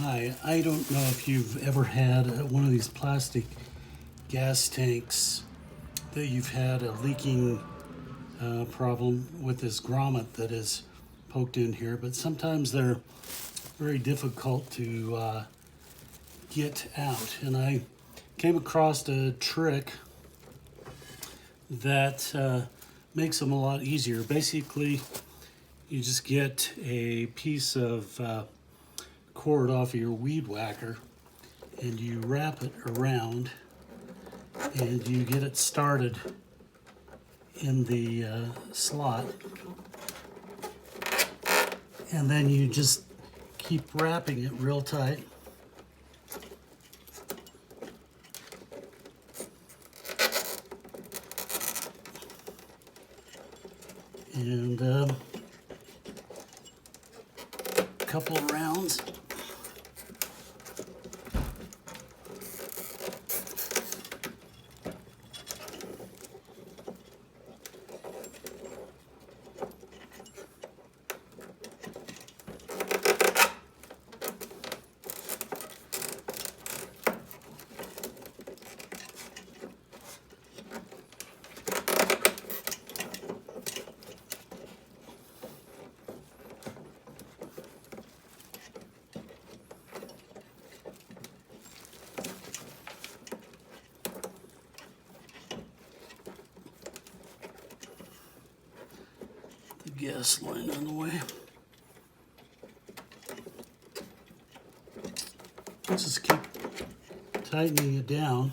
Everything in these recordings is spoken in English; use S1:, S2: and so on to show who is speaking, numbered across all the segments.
S1: Hi, I don't know if you've ever had one of these plastic gas tanks that you've had a leaking problem with this grommet that is poked in here, but sometimes they're very difficult to get out. And I came across a trick that makes them a lot easier. Basically, you just get a piece of cord off of your weed whacker and you wrap it around and you get it started in the slot, and then you just keep wrapping it real tight. And a couple of rounds. The gas line on the way. Just keep tightening it down.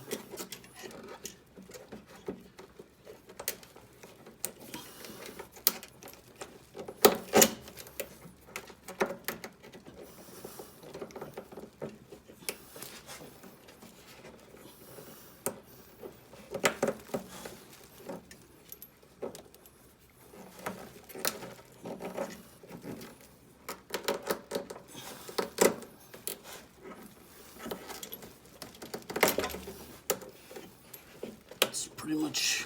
S1: Pretty much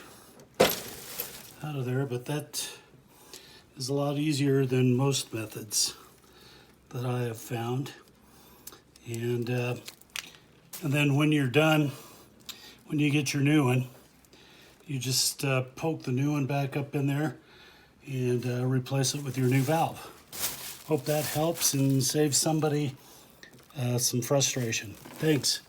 S1: out of there, but that is a lot easier than most methods that I have found. And then when you're done, when you get your new one, you just poke the new one back up in there and replace it with your new valve. Hope that helps and saves somebody some frustration. Thanks.